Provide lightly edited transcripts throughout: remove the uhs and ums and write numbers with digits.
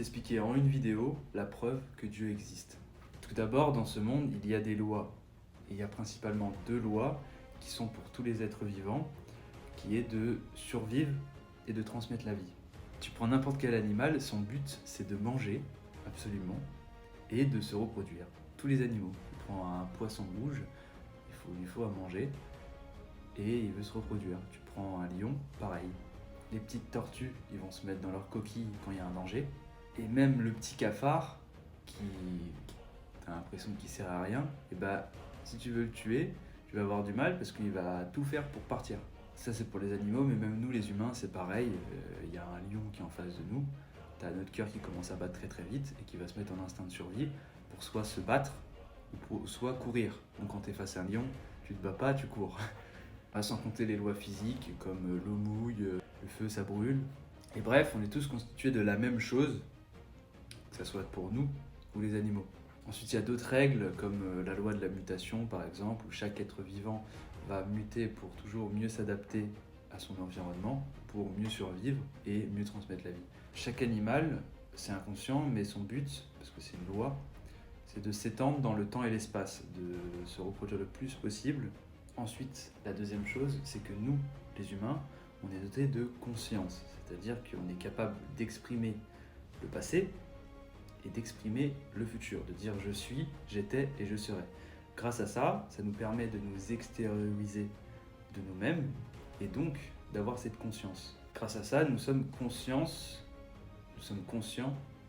t'expliquer en une vidéo la preuve que Dieu existe. Tout d'abord, dans ce monde, il y a des lois. Et il y a principalement deux lois qui sont pour tous les êtres vivants, qui est de survivre et de transmettre la vie. Tu prends n'importe quel animal, son but c'est de manger, absolument, et de se reproduire. Tous les animaux. Tu prends un poisson rouge, il faut à manger, et il veut se reproduire. Tu prends un lion, pareil. Les petites tortues, ils vont se mettre dans leur coquille quand il y a un danger. Et même le petit cafard, qui t'as l'impression qu'il sert à rien, et bah si tu veux le tuer, tu vas avoir du mal parce qu'il va tout faire pour partir. Ça c'est pour les animaux, mais même nous les humains c'est pareil. Il y a un lion qui est en face de nous, t'as notre cœur qui commence à battre très très vite et qui va se mettre en instinct de survie pour soit se battre ou pour soit courir. Donc quand t'es face à un lion, tu te bats pas, tu cours. Sans compter les lois physiques comme l'eau mouille, le feu ça brûle. Et bref, on est tous constitués de la même chose, que ce soit pour nous ou les animaux. Ensuite, il y a d'autres règles comme la loi de la mutation par exemple, où chaque être vivant va muter pour toujours mieux s'adapter à son environnement, pour mieux survivre et mieux transmettre la vie. Chaque animal, c'est inconscient, mais son but, parce que c'est une loi, c'est de s'étendre dans le temps et l'espace, de se reproduire le plus possible. Ensuite, la deuxième chose, c'est que nous, les humains, on est dotés de conscience, c'est-à-dire qu'on est capable d'exprimer le passé et d'exprimer le futur, de dire je suis, j'étais et je serai. Grâce à ça, ça nous permet de nous extérioriser de nous-mêmes et donc d'avoir cette conscience. Grâce à ça, nous sommes conscients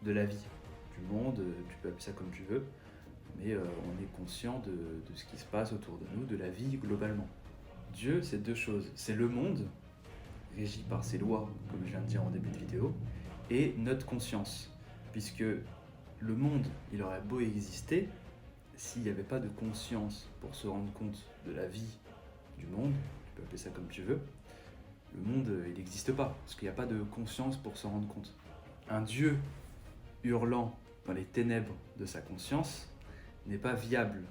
de la vie, du monde, tu peux appeler ça comme tu veux, mais on est conscient de ce qui se passe autour de nous, de la vie globalement. Dieu, c'est deux choses. C'est le monde, régi par ses lois, comme je viens de dire en début de vidéo, et notre conscience, puisque le monde, il aurait beau exister, s'il n'y avait pas de conscience pour se rendre compte de la vie du monde, tu peux appeler ça comme tu veux, le monde, il n'existe pas, parce qu'il n'y a pas de conscience pour se rendre compte. Un Dieu hurlant dans les ténèbres de sa conscience n'est pas viable.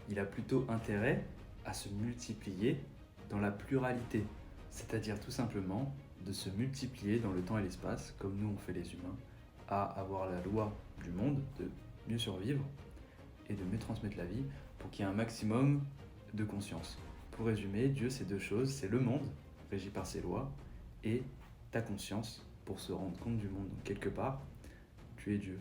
Il a plutôt intérêt à se multiplier dans la pluralité, c'est-à-dire tout simplement de se multiplier dans le temps et l'espace, comme nous on fait les humains, à avoir la loi du monde, de mieux survivre et de mieux transmettre la vie pour qu'il y ait un maximum de conscience. Pour résumer, Dieu c'est deux choses, c'est le monde, régi par ses lois, et ta conscience pour se rendre compte du monde. Donc quelque part, tu es Dieu.